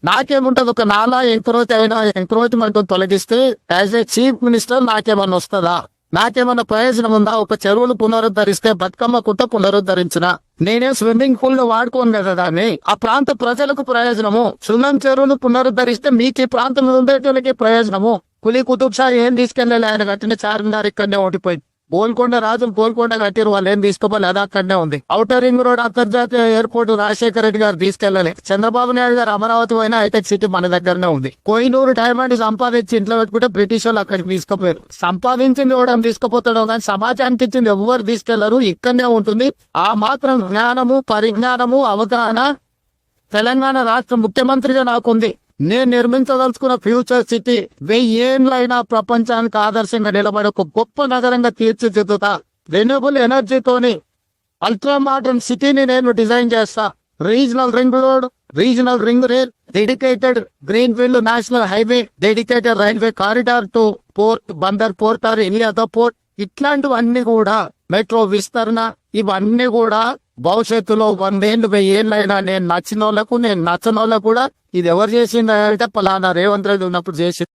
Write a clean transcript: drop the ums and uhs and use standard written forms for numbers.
నాకేముంటది? ఒక నాలా ఎంక్రోచ్మెంట్ తొలగిస్తే యాజ్ ఏ చీఫ్ మినిస్టర్ నాకేమన్నా వస్తుందా? నాకేమన్నా ప్రయోజనం ఉందా? ఒక చెరువులు పునరుద్ధరిస్తే బతుకమ్మ కుట్ట పునరుద్ధరించిన నేనే స్విమ్మింగ్ పూల్ లో వాడుకోను కదా దాన్ని. ఆ ప్రాంత ప్రజలకు ప్రయోజనము. సున్నం చెరువులు పునరుద్ధరిస్తే మీకు ఈ ప్రాంతంలో ఉండేటోళ్ళకి ప్రయోజనము. కులీ కుతుబ్ షా ఏం తీసుకెళ్ళాలి? ఆయన కట్టిన చార్మినార్ ఇక్కడనే ఓడిపోయింది. గోల్కొండ రాజులు గోల్కొండ కట్టిరు, వాళ్ళు ఏం తీసుకోవాలి, అది అక్కడనే ఉంది. ఔటర్ రింగ్ రోడ్ అంతర్జాతీయ ఎయిర్పోర్ట్ రాజశేఖర రెడ్డి గారు తీసుకెళ్లాలి. చంద్రబాబు నాయుడు గారు అమరావతి పోయినా హైటెక్ సిటీ మన దగ్గరనే ఉంది. కోహినూరు డైమండ్ సంపాదించి ఇంట్లో పెట్టుకుంటే బ్రిటిష్ వాళ్ళు అక్కడికి తీసుకుపోయారు. సంపాదించింది కూడా తీసుకుపోతాడు కానీ సమాజానికి ఇచ్చింది ఎవరు తీసుకెళ్లరు, ఇక్కడనే ఉంటుంది. ఆ మాత్రం జ్ఞానము, పరిజ్ఞానము, అవగాహన తెలంగాణ రాష్ట్ర ముఖ్యమంత్రిగా నాకుంది. నేను నిర్మించదలుచుకున్న ఫ్యూచర్ సిటీ 1000 ఏళ్ళైనా ప్రపంచానికి ఆదర్శంగా నిలబడి ఒక గొప్ప నగరంగా తీర్చిదిద్దుతా. రెన్యూబుల్ ఎనర్జీతోని అల్ట్రా మోడర్న్ సిటీని నేను డిజైన్ చేస్తా. Regional ring road, regional ring rail, dedicated green field national highway, dedicated railway corridor to port, Bandar port or any other port, ఇట్లాంటివన్నీ కూడా మెట్రో విస్తరణ, ఇవన్నీ కూడా భవిష్యత్తులో 100 ఏళ్ళు 1000 ఏళ్ళైనా నేను నచ్చిన వాళ్ళకు, నేను నచ్చని వాళ్ళకు కూడా ఇది ఎవరు చేసిందంటే పలానా రేవంత్ రెడ్డి ఉన్నప్పుడు చేసి